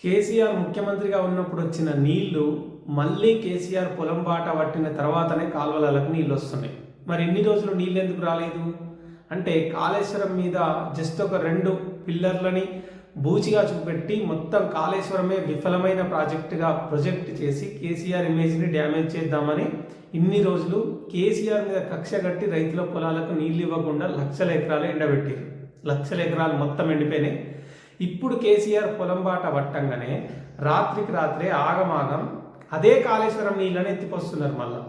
కేసీఆర్ ముఖ్యమంత్రిగా ఉన్నప్పుడు వచ్చిన నీళ్లు మళ్ళీ కేసీఆర్ పొలం బాట పట్టిన తర్వాతనే కాలువలకు నీళ్ళు వస్తున్నాయి. మరి ఇన్ని రోజులు నీళ్ళు ఎందుకు రాలేదు అంటే కాళేశ్వరం మీద జస్ట్ ఒక 2 పిల్లర్లని బూచిగా చూపెట్టి మొత్తం కాళేశ్వరమే విఫలమైన ప్రొజెక్ట్ చేసి కేసీఆర్ ఇమేజ్ని డ్యామేజ్ చేద్దామని ఇన్ని రోజులు కేసీఆర్ మీద కక్ష కట్టి రైతుల పొలాలకు నీళ్ళు ఇవ్వకుండా లక్షల ఎకరాలు ఎండబెట్టారు. లక్షల ఎకరాలు మొత్తం ఎండిపోయినాయి. ఇప్పుడు కేసీఆర్ పొలం బాట పట్టంగానే రాత్రికి రాత్రే ఆగమాగం అదే కాళేశ్వరం నీళ్ళని ఎత్తిపోస్తున్నారు. మళ్ళా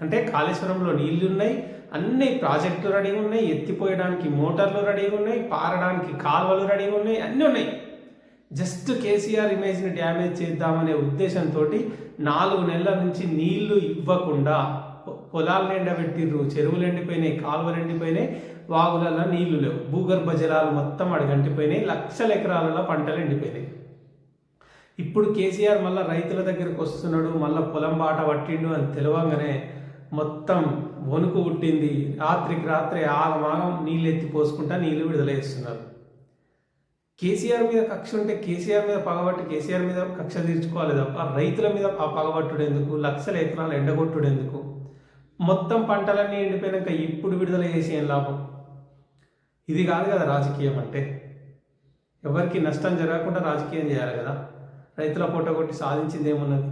అంటే కాళేశ్వరంలో నీళ్లు ఉన్నాయి, అన్ని ప్రాజెక్టులు రెడీగా ఉన్నాయి, ఎత్తిపోయడానికి మోటార్లు రెడీగా ఉన్నాయి, పారడానికి కాలువలు రెడీగా ఉన్నాయి, అన్నీ ఉన్నాయి. జస్ట్ కేసీఆర్ ఇమేజ్ని డ్యామేజ్ చేద్దామనే ఉద్దేశంతో 4 నెలల నుంచి నీళ్లు ఇవ్వకుండా పొలాలను ఎండబెట్టిర్రు, చెరువులు ఎండిపోయినాయి, కాలువలు ఎండిపోయినాయి, వాగులలో నీళ్లు లేవు, భూగర్భ జలాలు మొత్తం అడగంటిపోయినాయి, లక్షల ఎకరాలలో పంటలు ఎండిపోయినాయి. ఇప్పుడు కేసీఆర్ మళ్ళీ రైతుల దగ్గరికి వస్తున్నాడు, మళ్ళీ పొలం బాట పట్టిండు అని తెలియంగానే మొత్తం వణుకు పుట్టింది. రాత్రికి రాత్రే ఆగమాగం నీళ్ళు ఎత్తి పోసుకుంటా నీళ్లు విడుదల చేస్తున్నారు. కేసీఆర్ మీద కక్ష ఉంటే కేసీఆర్ మీద పగబట్టి కేసీఆర్ మీద కక్ష తీర్చుకోవాలి తప్ప రైతుల మీద ఆ పగబట్టుడు ఎందుకు, లక్షల ఎకరాలు ఎండగొట్టుడు ఎందుకు? మొత్తం పంటలన్నీ ఎండిపోయినాక ఇప్పుడు విడుదల చేసి ఏం లాభం? ఇది కాదు కదా రాజకీయం అంటే. ఎవరికి నష్టం జరగకుండా రాజకీయం చేయాలి కదా. రైతుల పొట్ట కొట్టి సాధించింది ఏమున్నది?